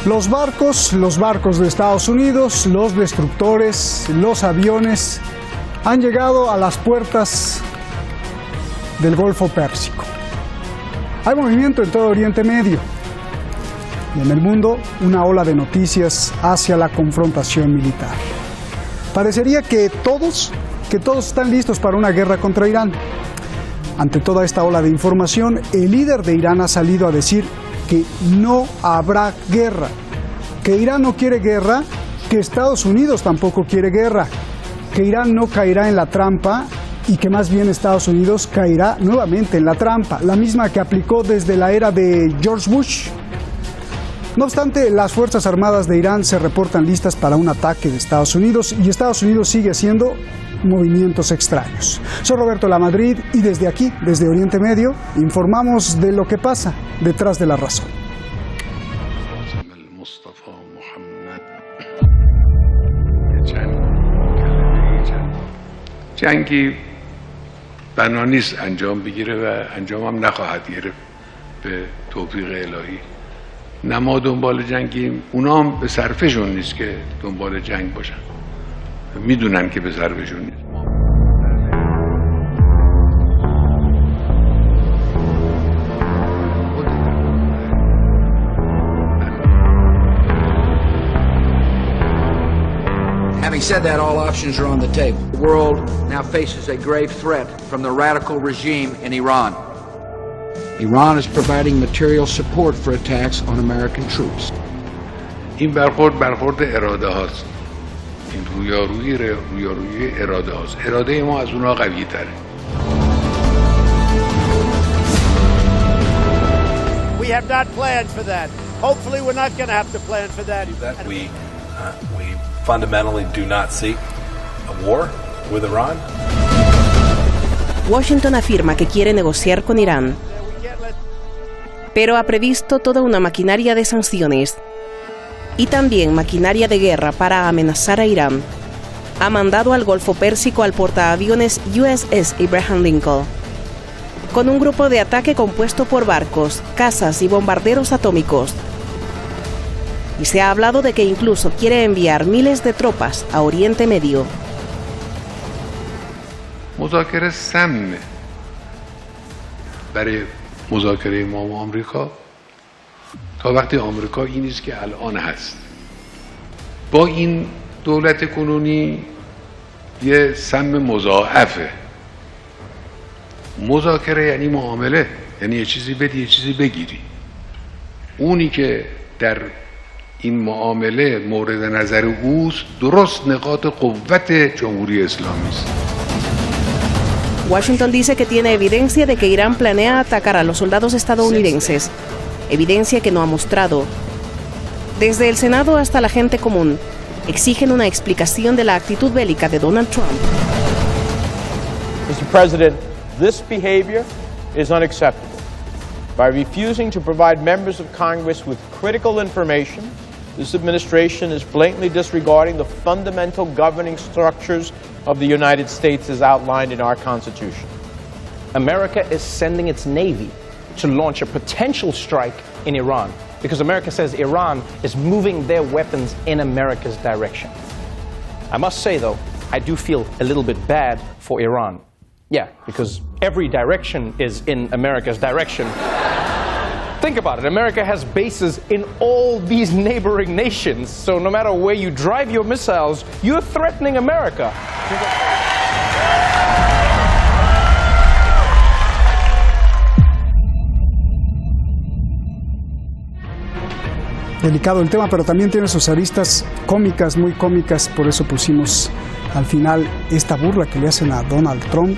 Los barcos de Estados Unidos, los destructores, los aviones han llegado a las puertas del Golfo Pérsico. Hay movimiento en todo Oriente Medio y en el mundo una ola de noticias hacia la confrontación militar. Parecería que todos están listos para una guerra contra Irán. Ante toda esta ola de información, el líder de Irán ha salido a decir que no habrá guerra, que Irán no quiere guerra, que Estados Unidos tampoco quiere guerra, que Irán no caerá en la trampa y que más bien Estados Unidos caerá nuevamente en la trampa, la misma que aplicó desde la era de George Bush. No obstante, las Fuerzas Armadas de Irán se reportan listas para un ataque de Estados Unidos y Estados Unidos sigue haciendo movimientos extraños. Soy Roberto Lamadrid y desde aquí, desde Oriente Medio, informamos de lo que pasa detrás de la razón. جنگی بنا نیست انجام بگیره و انجام هم نخواهد گرفت به توفیق الهی. نه ما دنبال جنگیم، اونا هم به صرفشون نیست که دنبال جنگ باشن، میدونن که به صرفشون نیست. Having said that, all options are on the table. The world now faces a grave threat from the radical regime in Iran. Iran is providing material support for attacks on American troops. این برخورد اراده هاست. این رویارویی اراده هاست. اراده ما از اونها قوی تره. We have not planned for that. Hopefully we're not going to have to plan for that. That we fundamentally do not seek a war with Iran. Washington afirma que quiere negociar con Irán, pero ha previsto toda una maquinaria de sanciones y también maquinaria de guerra para amenazar a Irán. Ha mandado al Golfo Pérsico al portaaviones USS Abraham Lincoln, con un grupo de ataque compuesto por barcos, cazas y bombarderos atómicos. Y se ha hablado de que incluso quiere enviar miles de tropas a Oriente Medio. مذاکره سمه برای مذاکره ما و آمریکا تا وقتی آمریکا این نیست که الان هست. با این دولت کنونی یه سم مضاعفه. مذاکره یعنی معامله، یعنی یه چیزی بدی یه چیزی بگیری. اونی که در این معامله مورد نظر اوست درست نقاط قوت جمهوری اسلامی است. Washington dice que tiene evidencia de que Irán planea atacar a los soldados estadounidenses, evidencia que no ha mostrado. Desde el Senado hasta la gente común exigen una explicación de la actitud bélica de Donald Trump. Mr. President, this behavior is unacceptable. By refusing to provide members of Congress with critical information, this administration is blatantly disregarding the fundamental governing structures of the United States as outlined in our Constitution. America is sending its Navy to launch a potential strike in Iran because America says Iran is moving their weapons in America's direction. I must say, though, I do feel a little bit bad for Iran. Yeah, because every direction is in America's direction. Think about it. America has bases in all these neighboring nations. So no matter where you drive your missiles, you're threatening America. Delicado el tema, pero también tiene sus aristas cómicas, muy cómicas. Por eso pusimos al final esta burla que le hacen a Donald Trump,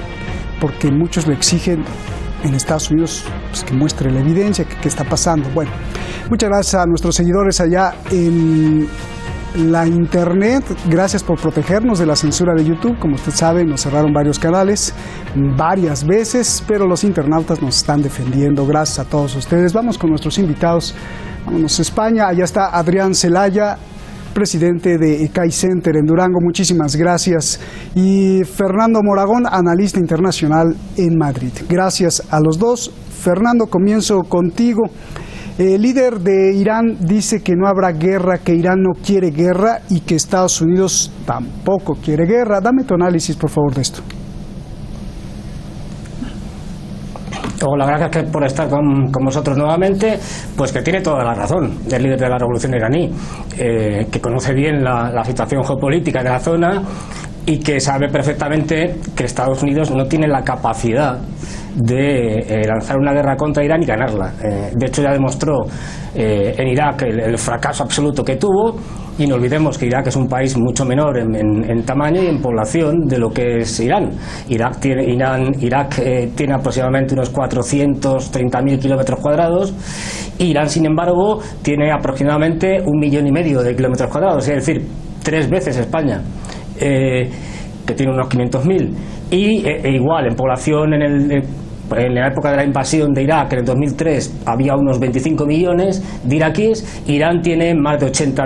porque muchos le exigen en Estados Unidos pues, que muestre la evidencia, que está pasando. Bueno, muchas gracias a nuestros seguidores allá en la internet. Gracias por protegernos de la censura de YouTube. Como usted sabe, nos cerraron varios canales varias veces, pero los internautas nos están defendiendo. Gracias a todos ustedes. Vamos con nuestros invitados. Vámonos a España. Allá está Adrián Celaya, presidente de ECAI Center en Durango. Muchísimas gracias. Y Fernando Moragón, analista internacional en Madrid. Gracias a los dos. Fernando, comienzo contigo. El líder de Irán dice que no habrá guerra, que Irán no quiere guerra y que Estados Unidos tampoco quiere guerra. Dame tu análisis, por favor, de esto. Hola, gracias por estar con vosotros nuevamente. Pues que tiene toda la razón el líder de la revolución iraní, que conoce bien la situación geopolítica de la zona y que sabe perfectamente que Estados Unidos no tiene la capacidad de lanzar una guerra contra Irán y ganarla. De hecho, ya demostró en Irak el fracaso absoluto que tuvo, y no olvidemos que Irak es un país mucho menor en tamaño y en población de lo que es Irán. Irak tiene aproximadamente unos 430.000 kilómetros cuadrados, y Irán, sin embargo, tiene aproximadamente 1,5 millones de kilómetros cuadrados, es decir, 3 veces España, que tiene unos 500.000, y igual en población en la época de la invasión de Irak, en el 2003, había unos 25 millones de iraquíes. Irán tiene más de 80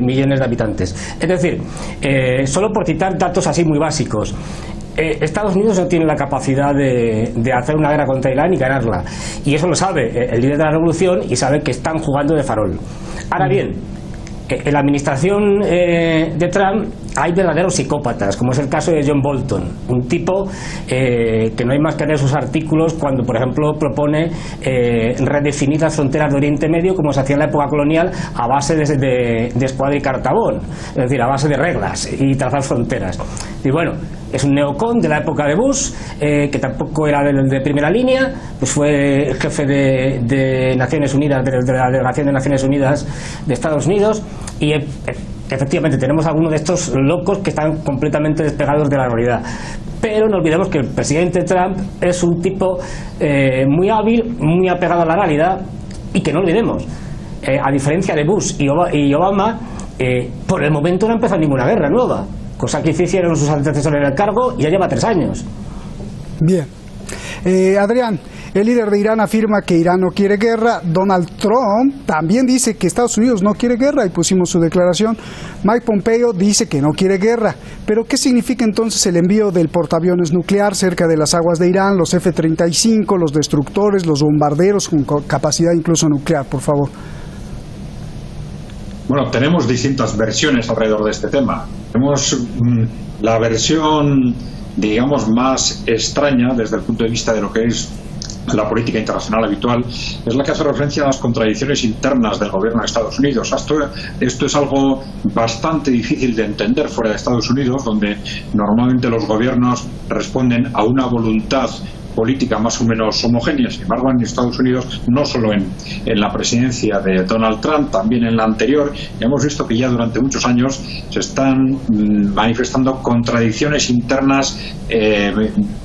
millones de habitantes. Es decir, solo por citar datos así muy básicos, Estados Unidos no tiene la capacidad de hacer una guerra contra Irán y ganarla. Y eso lo sabe el líder de la revolución, y sabe que están jugando de farol. Ahora bien, en la administración de Trump hay verdaderos psicópatas, como es el caso de John Bolton, un tipo que no hay más que leer sus artículos cuando, por ejemplo, propone redefinir las fronteras de Oriente Medio como se hacía en la época colonial, a base de escuadra y cartabón, es decir, a base de reglas y trazar fronteras. Y bueno, es un neocon de la época de Bush, que tampoco era de primera línea, pues fue jefe de Naciones Unidas, de la delegación de Naciones Unidas de Estados Unidos, y efectivamente tenemos algunos de estos locos que están completamente despegados de la realidad. Pero no olvidemos que el presidente Trump es un tipo muy hábil, muy apegado a la realidad, y que no olvidemos, a diferencia de Bush y Obama, por el momento no ha empezado ninguna guerra nueva, cosa que hicieron sus antecesores en el cargo, y ya lleva 3 años. Bien. Adrián, el líder de Irán afirma que Irán no quiere guerra. Donald Trump también dice que Estados Unidos no quiere guerra, y pusimos su declaración. Mike Pompeo dice que no quiere guerra. Pero ¿qué significa entonces el envío del portaaviones nuclear cerca de las aguas de Irán, los F-35, los destructores, los bombarderos con capacidad incluso nuclear? Por favor. Bueno, tenemos distintas versiones alrededor de este tema. Tenemos la versión, digamos, más extraña desde el punto de vista de lo que es la política internacional habitual, es la que hace referencia a las contradicciones internas del gobierno de Estados Unidos. Esto es algo bastante difícil de entender fuera de Estados Unidos, donde normalmente los gobiernos responden a una voluntad política más o menos homogénea. Sin embargo, en Estados Unidos, no solo en la presidencia de Donald Trump, también en la anterior, hemos visto que ya durante muchos años se están manifestando contradicciones internas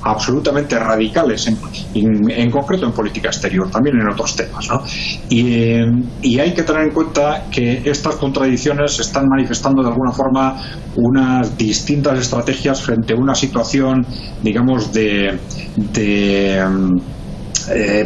absolutamente radicales, en concreto en política exterior, también en otros temas, ¿no? Y hay que tener en cuenta que estas contradicciones se están manifestando de alguna forma unas distintas estrategias frente a una situación, digamos, de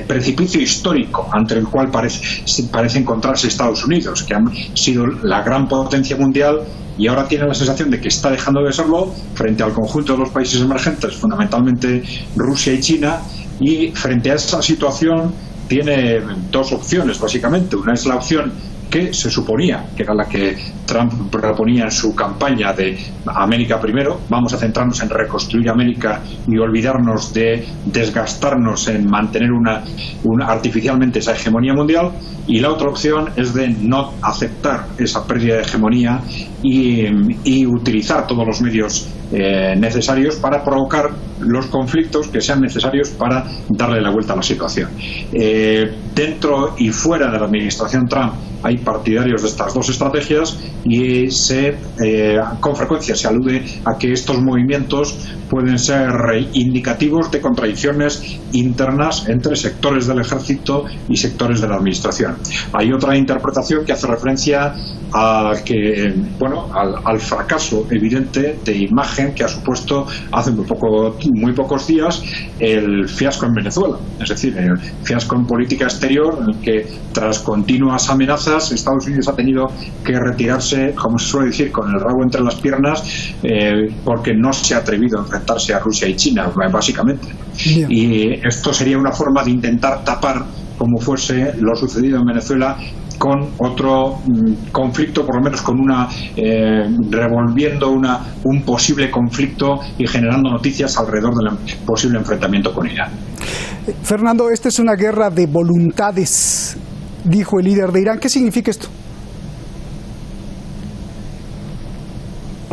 precipicio histórico ante el cual parece encontrarse Estados Unidos, que han sido la gran potencia mundial y ahora tiene la sensación de que está dejando de serlo frente al conjunto de los países emergentes, fundamentalmente Rusia y China, y frente a esa situación tiene 2 opciones básicamente. Una es la opción que se suponía que era la que Trump proponía en su campaña de América primero, vamos a centrarnos en reconstruir América y olvidarnos de desgastarnos en mantener artificialmente esa hegemonía mundial, y la otra opción es de no aceptar esa pérdida de hegemonía y utilizar todos los medios necesarios para provocar los conflictos que sean necesarios para darle la vuelta a la situación. Dentro y fuera de la administración Trump hay partidarios de estas 2 estrategias, y con frecuencia se alude a que estos movimientos pueden ser indicativos de contradicciones internas entre sectores del ejército y sectores de la administración. Hay otra interpretación que hace referencia al fracaso evidente de imagen que ha supuesto hace muy pocos días el fiasco en Venezuela, es decir, el fiasco en política exterior, en el que tras continuas amenazas Estados Unidos ha tenido que retirarse, como se suele decir, con el rabo entre las piernas, porque no se ha atrevido a enfrentarse a Rusia y China, básicamente. Bien. Y esto sería una forma de intentar tapar como fuese lo sucedido en Venezuela, con otro conflicto, por lo menos con revolviendo un posible conflicto y generando noticias alrededor del posible enfrentamiento con Irán. Fernando, esta es una guerra de voluntades, dijo el líder de Irán. ¿Qué significa esto?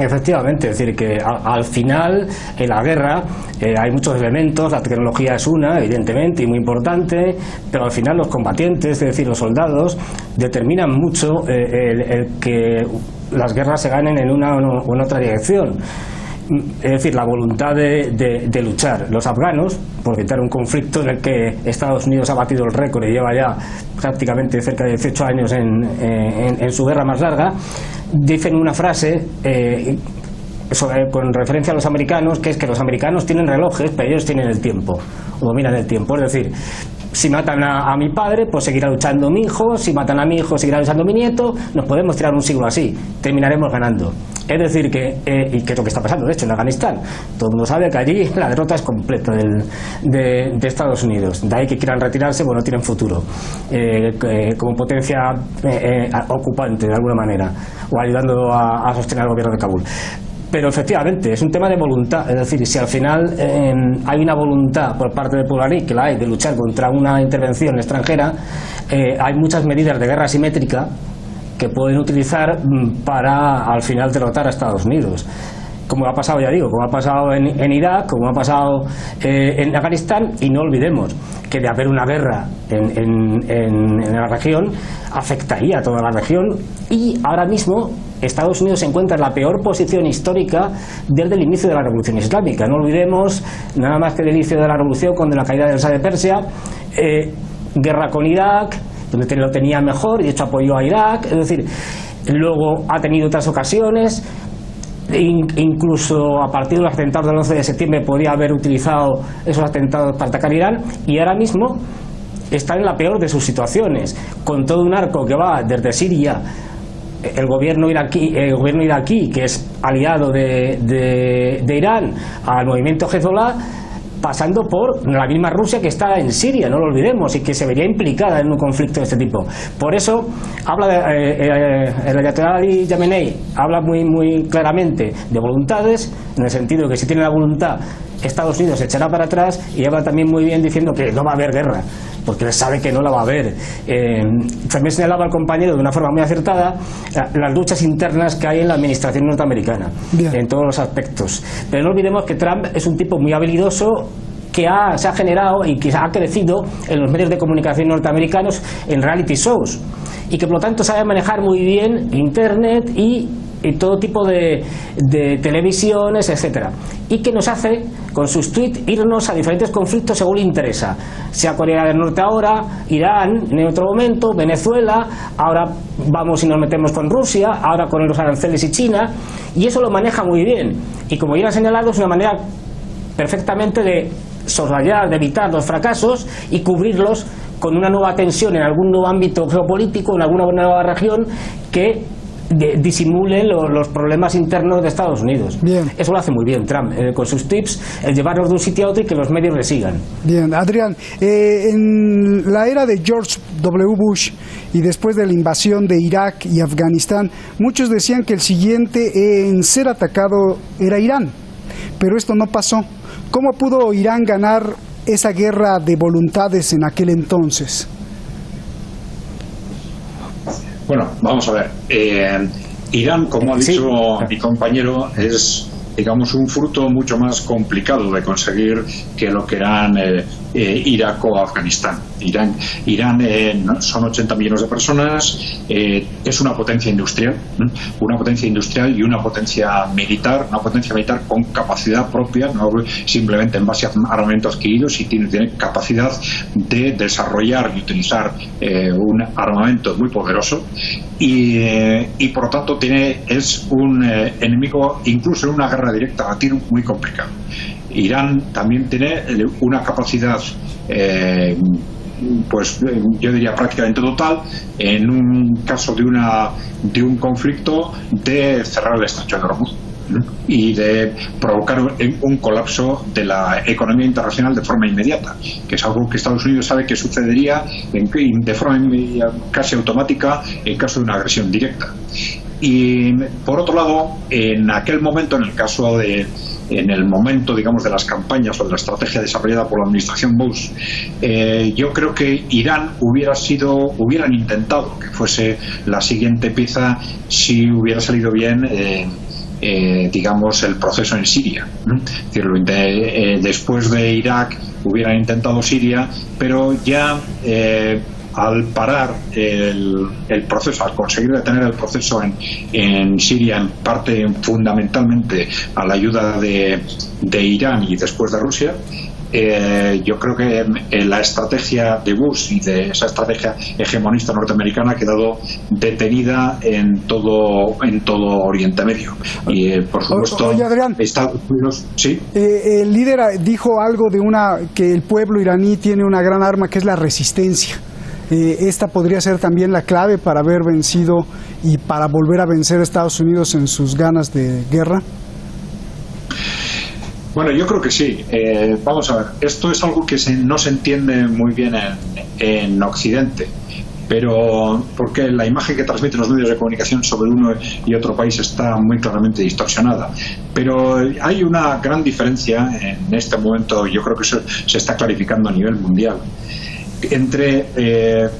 Efectivamente, es decir, que al final en la guerra hay muchos elementos, la tecnología es una, evidentemente, y muy importante, pero al final los combatientes, es decir, los soldados, determinan mucho el que las guerras se ganen en una o en otra dirección. Es decir, la voluntad de luchar. Los afganos, por evitar un conflicto en el que Estados Unidos ha batido el récord y lleva ya prácticamente cerca de 18 años en su guerra más larga, dicen una frase con referencia a los americanos, que es que los americanos tienen relojes, pero ellos tienen el tiempo, o dominan el tiempo. Es decir, si matan a mi padre, pues seguirá luchando mi hijo, si matan a mi hijo, seguirá luchando mi nieto, nos podemos tirar un siglo así, terminaremos ganando. Es decir, que es lo que está pasando, de hecho, en Afganistán. Todo el mundo sabe que allí la derrota es completa de Estados Unidos. De ahí que quieran retirarse, pues no tienen futuro como potencia ocupante, de alguna manera, o ayudando a sostener al gobierno de Kabul. Pero efectivamente es un tema de voluntad, es decir, si al final hay una voluntad por parte del pueblo iraní, que la hay, de luchar contra una intervención extranjera, hay muchas medidas de guerra asimétrica que pueden utilizar para al final derrotar a Estados Unidos, como ha pasado, ya digo, como ha pasado en Irak, como ha pasado en Afganistán. Y no olvidemos que de haber una guerra en la región afectaría a toda la región, y ahora mismo Estados Unidos se encuentra en la peor posición histórica desde el inicio de la Revolución Islámica. No olvidemos, nada más que el inicio de la Revolución, con la caída del Shah de Persia, guerra con Irak, donde lo tenía mejor y de hecho apoyó a Irak. Es decir, luego ha tenido otras ocasiones, incluso a partir de los atentados del 11 de septiembre podía haber utilizado esos atentados para atacar Irán, y ahora mismo está en la peor de sus situaciones, con todo un arco que va desde Siria, el gobierno iraquí, que es aliado de Irán, al movimiento Hezbollah, pasando por la misma Rusia que está en Siria, no lo olvidemos, y que se vería implicada en un conflicto de este tipo. Por eso habla el ayatolá Ali Khamenei habla muy claramente de voluntades, en el sentido de que si tiene la voluntad Estados Unidos se echará para atrás, y habla también muy bien diciendo que no va a haber guerra, porque él sabe que no la va a haber. También señalaba al compañero de una forma muy acertada las luchas internas que hay en la administración norteamericana, en todos los aspectos. Pero no olvidemos que Trump es un tipo muy habilidoso, que se ha generado y que ha crecido en los medios de comunicación norteamericanos en reality shows, y que por lo tanto sabe manejar muy bien Internet y todo tipo de televisiones, etcétera, y que nos hace con sus tweets irnos a diferentes conflictos según le interesa, sea Corea del Norte ahora, Irán en otro momento, Venezuela, ahora vamos y nos metemos con Rusia, ahora con los aranceles y China, y eso lo maneja muy bien, y como ya he señalado, es una manera perfectamente de soslayar, de evitar los fracasos y cubrirlos con una nueva tensión en algún nuevo ámbito geopolítico, en alguna nueva región que disimule los problemas internos de Estados Unidos. Bien. Eso lo hace muy bien Trump, con sus tips, el llevarnos de un sitio a otro y que los medios le sigan. Bien, Adrián, en la era de George W. Bush y después de la invasión de Irak y Afganistán, muchos decían que el siguiente en ser atacado era Irán, pero esto no pasó. ¿Cómo pudo Irán ganar esa guerra de voluntades en aquel entonces? Bueno, vamos a ver. Irán, como ha dicho mi compañero, es, digamos, un fruto mucho más complicado de conseguir que lo que eran Irak o Afganistán. Irán son 80 millones de personas, es una potencia industrial y una potencia militar con capacidad propia, no simplemente en base a armamento adquirido, si tiene capacidad de desarrollar y utilizar un armamento muy poderoso, y por lo tanto es un enemigo, incluso en una guerra directa a tiro, muy complicado. Irán también tiene una capacidad, pues yo diría prácticamente total, en un caso de un conflicto, de cerrar el estrecho de Hormuz. y de provocar un colapso de la economía internacional de forma inmediata, que es algo que Estados Unidos sabe que sucedería de forma casi automática en caso de una agresión directa. Y por otro lado, en aquel momento, en el momento, digamos, de las campañas o de la estrategia desarrollada por la administración Bush, yo creo que Irán hubieran intentado que fuese la siguiente pieza si hubiera salido bien digamos, el proceso en Siria. Es decir, después de Irak hubieran intentado Siria, pero ya al parar el proceso, al conseguir detener el proceso en Siria, en parte fundamentalmente a la ayuda de Irán y después de Rusia, yo creo que la estrategia de Bush y de esa estrategia hegemonista norteamericana ha quedado detenida en todo Oriente Medio. Y por supuesto, oye, Adrián, Estados Unidos, sí. El líder dijo algo de que el pueblo iraní tiene una gran arma, que es la resistencia. Esta podría ser también la clave para haber vencido y para volver a vencer a Estados Unidos en sus ganas de guerra. Bueno, yo creo que sí. Vamos a ver, esto es algo que no se entiende muy bien en Occidente, pero porque la imagen que transmiten los medios de comunicación sobre uno y otro país está muy claramente distorsionada. Pero hay una gran diferencia en este momento, yo creo que eso se está clarificando a nivel mundial, entre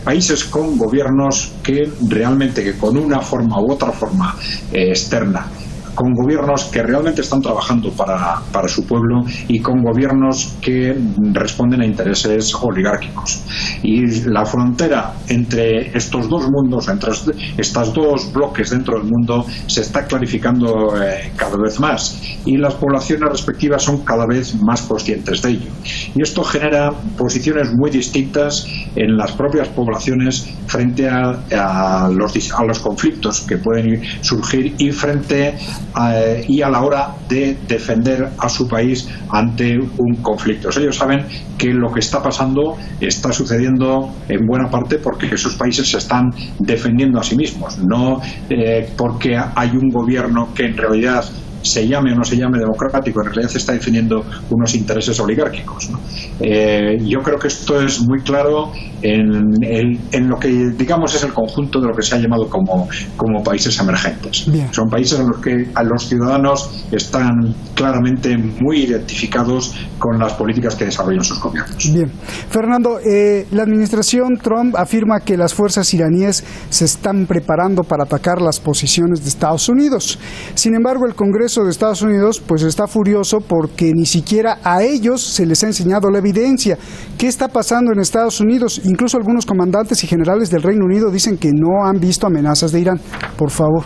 países con gobiernos que realmente, que con una forma u otra forma externa, con gobiernos que realmente están trabajando para su pueblo y con gobiernos que responden a intereses oligárquicos. Y la frontera entre estos dos mundos, entre estos dos bloques dentro del mundo, se está clarificando cada vez más, y las poblaciones respectivas son cada vez más conscientes de ello. Y esto genera posiciones muy distintas en las propias poblaciones frente a los conflictos que pueden surgir y y a la hora de defender a su país ante un conflicto. Ellos saben que lo que está pasando está sucediendo en buena parte porque sus países se están defendiendo a sí mismos, no porque hay un gobierno que en realidad se llame o no se llame democrático, en realidad está defendiendo unos intereses oligárquicos, ¿no? Yo creo que esto es muy claro en lo que, digamos, es el conjunto de lo que se ha llamado como países emergentes. Bien. Son países en los que a los ciudadanos están claramente muy identificados con las políticas que desarrollan sus gobiernos. Bien. Fernando, la administración Trump afirma que las fuerzas iraníes se están preparando para atacar las posiciones de Estados Unidos. Sin embargo, el Congreso de Estados Unidos pues está furioso porque ni siquiera a ellos se les ha enseñado la evidencia. ¿Qué está pasando en Estados Unidos? Incluso algunos comandantes y generales del Reino Unido dicen que no han visto amenazas de Irán. Por favor.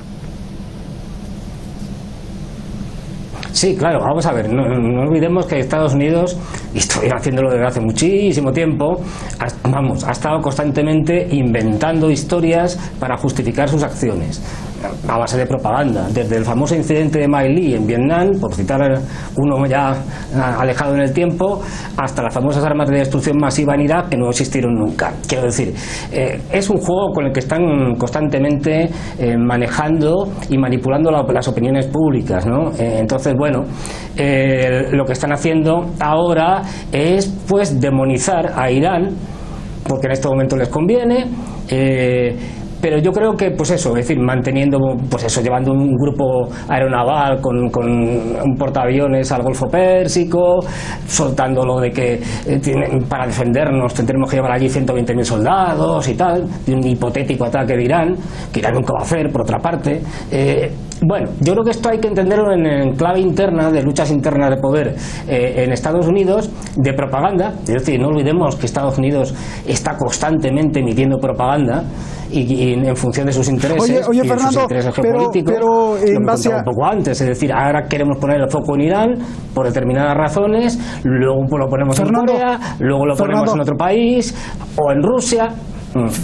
Sí, claro, vamos a ver, no olvidemos que Estados Unidos, y estoy haciéndolo desde hace muchísimo tiempo, ha estado constantemente inventando historias para justificar sus acciones, a base de propaganda, desde el famoso incidente de My Lai en Vietnam, por citar uno ya alejado en el tiempo, hasta las famosas armas de destrucción masiva en Irak, que no existieron nunca. Quiero decir, es un juego con el que están constantemente manejando y manipulando las opiniones públicas, ¿no? Entonces, bueno, lo que están haciendo ahora es pues demonizar a Irán, porque en este momento les conviene, pero yo creo que, pues eso, es decir, manteniendo, pues eso, llevando un grupo aeronaval con un portaaviones al Golfo Pérsico, soltando lo de que para defendernos tendremos que llevar allí 120.000 soldados y tal, de un hipotético ataque de Irán, que Irán nunca va a hacer, por otra parte. Bueno, yo creo que esto hay que entenderlo en clave interna, de luchas internas de poder en Estados Unidos, de propaganda. Es decir, no olvidemos que Estados Unidos está constantemente emitiendo propaganda y en función de sus intereses, oye, y Fernando, sus intereses geopolíticos, pero en base un poco antes, es decir, ahora queremos poner el foco en Irán por determinadas razones, luego lo ponemos en Corea, luego lo ponemos en otro país o en Rusia.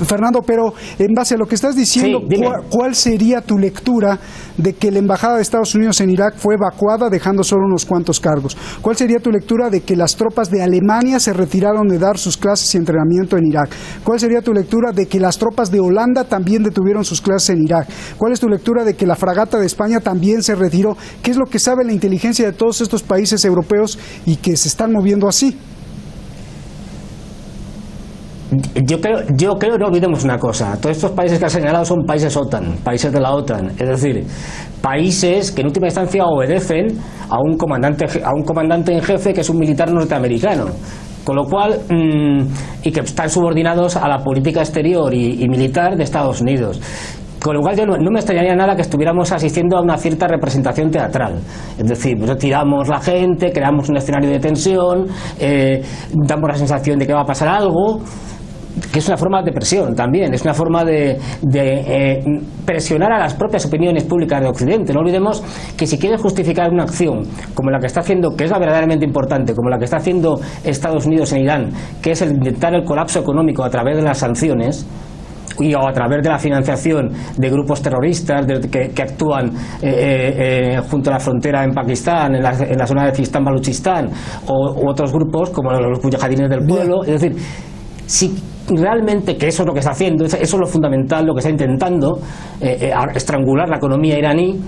Fernando, pero en base a lo que estás diciendo, Sí, ¿cuál sería tu lectura de que la embajada de Estados Unidos en Irak fue evacuada dejando solo unos cuantos cargos? ¿Cuál sería tu lectura de que las tropas de Alemania se retiraron de dar sus clases y entrenamiento en Irak? ¿Cuál sería tu lectura de que las tropas de Holanda también detuvieron sus clases en Irak? ¿Cuál es tu lectura de que la fragata de España también se retiró? ¿Qué es lo que sabe la inteligencia de todos estos países europeos y que se están moviendo así? Yo creo, no olvidemos una cosa, todos estos países que has señalado son países OTAN, países de la OTAN, es decir, países que en última instancia obedecen a un comandante en jefe que es un militar norteamericano, con lo cual, y que están subordinados a la política exterior y militar de Estados Unidos. Con lo cual yo no me extrañaría nada que estuviéramos asistiendo a una cierta representación teatral. Es decir, retiramos la gente, creamos un escenario de tensión, damos la sensación de que va a pasar algo, que es una forma de presión también, es una forma de presionar a las propias opiniones públicas de Occidente. No olvidemos que si quieres justificar una acción como la que está haciendo, que es la verdaderamente importante, como la que está haciendo Estados Unidos en Irán, que es el intentar el colapso económico a través de las sanciones, o a través de la financiación de grupos terroristas que actúan junto a la frontera en Pakistán, en la zona de Sistán-Baluchistán, o otros grupos como los mujahidines del pueblo. Es decir, si realmente, que eso es lo que está haciendo, eso es lo fundamental, lo que está intentando, estrangular la economía iraní,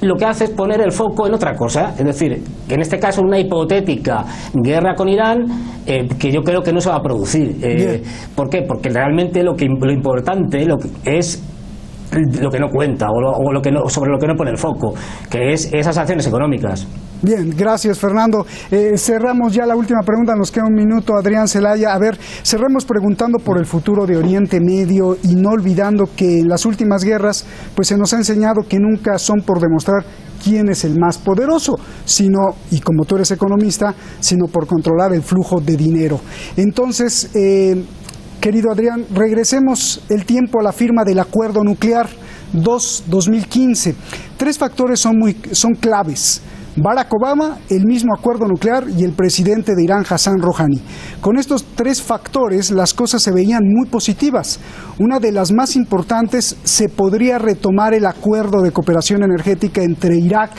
lo que hace es poner el foco en otra cosa, es decir, en este caso una hipotética guerra con Irán, que yo creo que no se va a producir. ¿Por qué? Porque realmente lo importante es lo que no cuenta, o sobre lo que no pone el foco, que es esas acciones económicas. Bien, gracias Fernando. Cerramos ya la última pregunta, nos queda un minuto, Adrián Celaya. A ver, cerremos preguntando por el futuro de Oriente Medio y no olvidando que en las últimas guerras pues se nos ha enseñado que nunca son por demostrar quién es el más poderoso, sino, y como tú eres economista, sino por controlar el flujo de dinero. Entonces, querido Adrián, regresemos el tiempo a la firma del acuerdo nuclear 2015. Tres factores son claves: Barack Obama, el mismo acuerdo nuclear y el presidente de Irán, Hassan Rouhani. Con estos tres factores las cosas se veían muy positivas. Una de las más importantes, se podría retomar el acuerdo de cooperación energética entre Irak,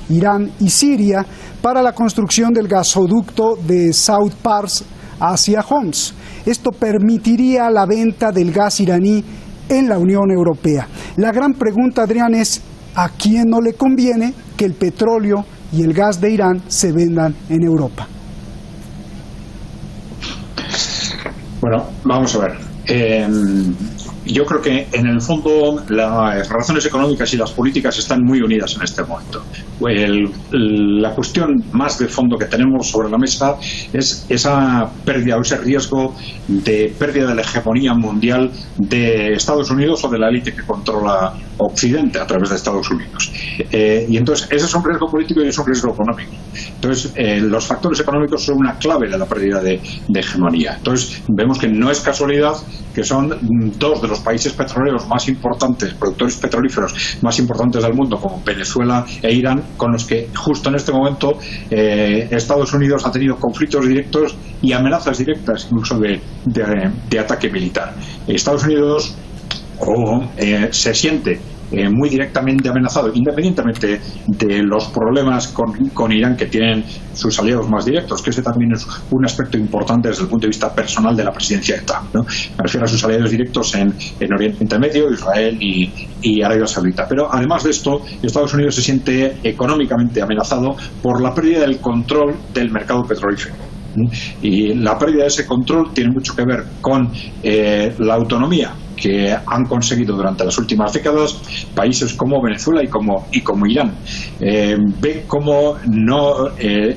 Irán y Siria para la construcción del gasoducto de South Pars hacia Homs. Esto permitiría la venta del gas iraní en la Unión Europea. La gran pregunta, Adrián, es ¿a quién no le conviene que el petróleo y el gas de Irán se vendan en Europa? Bueno, vamos a ver. Yo creo que en el fondo las razones económicas y las políticas están muy unidas en este momento. La cuestión más de fondo que tenemos sobre la mesa es esa pérdida o ese riesgo de pérdida de la hegemonía mundial de Estados Unidos o de la élite que controla Occidente a través de Estados Unidos. Y entonces ese es un riesgo político y es un riesgo económico. Entonces los factores económicos son una clave de la pérdida de hegemonía. Entonces vemos que no es casualidad que son dos de los países petroleros más importantes, productores petrolíferos más importantes del mundo, como Venezuela e Irán, con los que justo en este momento Estados Unidos ha tenido conflictos directos y amenazas directas incluso de ataque militar. Estados Unidos se siente muy directamente amenazado, independientemente de los problemas con Irán que tienen sus aliados más directos, que ese también es un aspecto importante desde el punto de vista personal de la presidencia de Trump, ¿no? Me refiero a sus aliados directos en Oriente Medio, Israel y Arabia Saudita. Pero además de esto, Estados Unidos se siente económicamente amenazado por la pérdida del control del mercado petrolífero. Y la pérdida de ese control tiene mucho que ver con la autonomía que han conseguido durante las últimas décadas países como Venezuela y como Irán. Ve cómo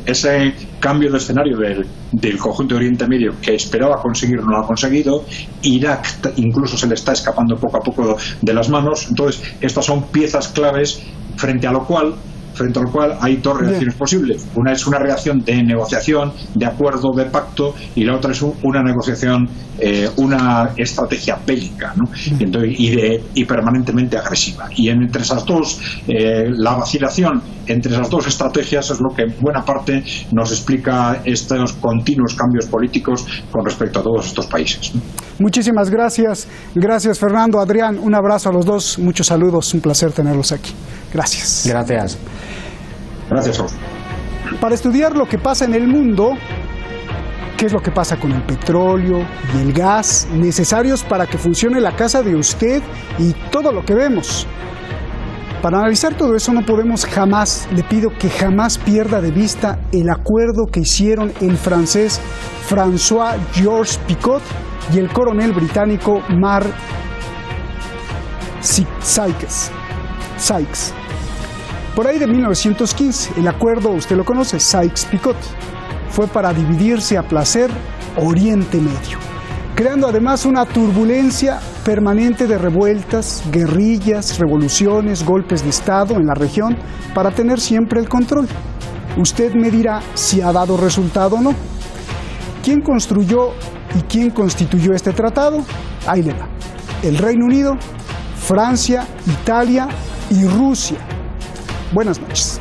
ese cambio de escenario del conjunto de Oriente Medio que esperaba conseguir no lo ha conseguido. Irak incluso se le está escapando poco a poco de las manos. Entonces estas son piezas claves frente a lo cual frente al cual hay dos reacciones posibles. Una es una reacción de negociación, de acuerdo, de pacto, y la otra es una negociación, una estrategia bélica, ¿no? y permanentemente agresiva. Y entre esas dos, la vacilación entre esas dos estrategias es lo que en buena parte nos explica estos continuos cambios políticos con respecto a todos estos países, ¿no? Muchísimas gracias. Gracias, Fernando, Adrián. Un abrazo a los dos. Muchos saludos. Un placer tenerlos aquí. Gracias. Gracias. Gracias. Para estudiar lo que pasa en el mundo, qué es lo que pasa con el petróleo y el gas, necesarios para que funcione la casa de usted y todo lo que vemos. Para analizar todo eso no podemos jamás, le pido que jamás pierda de vista el acuerdo que hicieron el francés François-Georges Picot y el coronel británico Mark Sykes. Por ahí de 1915, el acuerdo, usted lo conoce, Sykes-Picot, fue para dividirse a placer Oriente Medio, creando además una turbulencia permanente de revueltas, guerrillas, revoluciones, golpes de Estado en la región para tener siempre el control. Usted me dirá si ha dado resultado o no. ¿Quién construyó y quién constituyó este tratado? Ahí le va. El Reino Unido, Francia, Italia y Rusia. Buenas noches.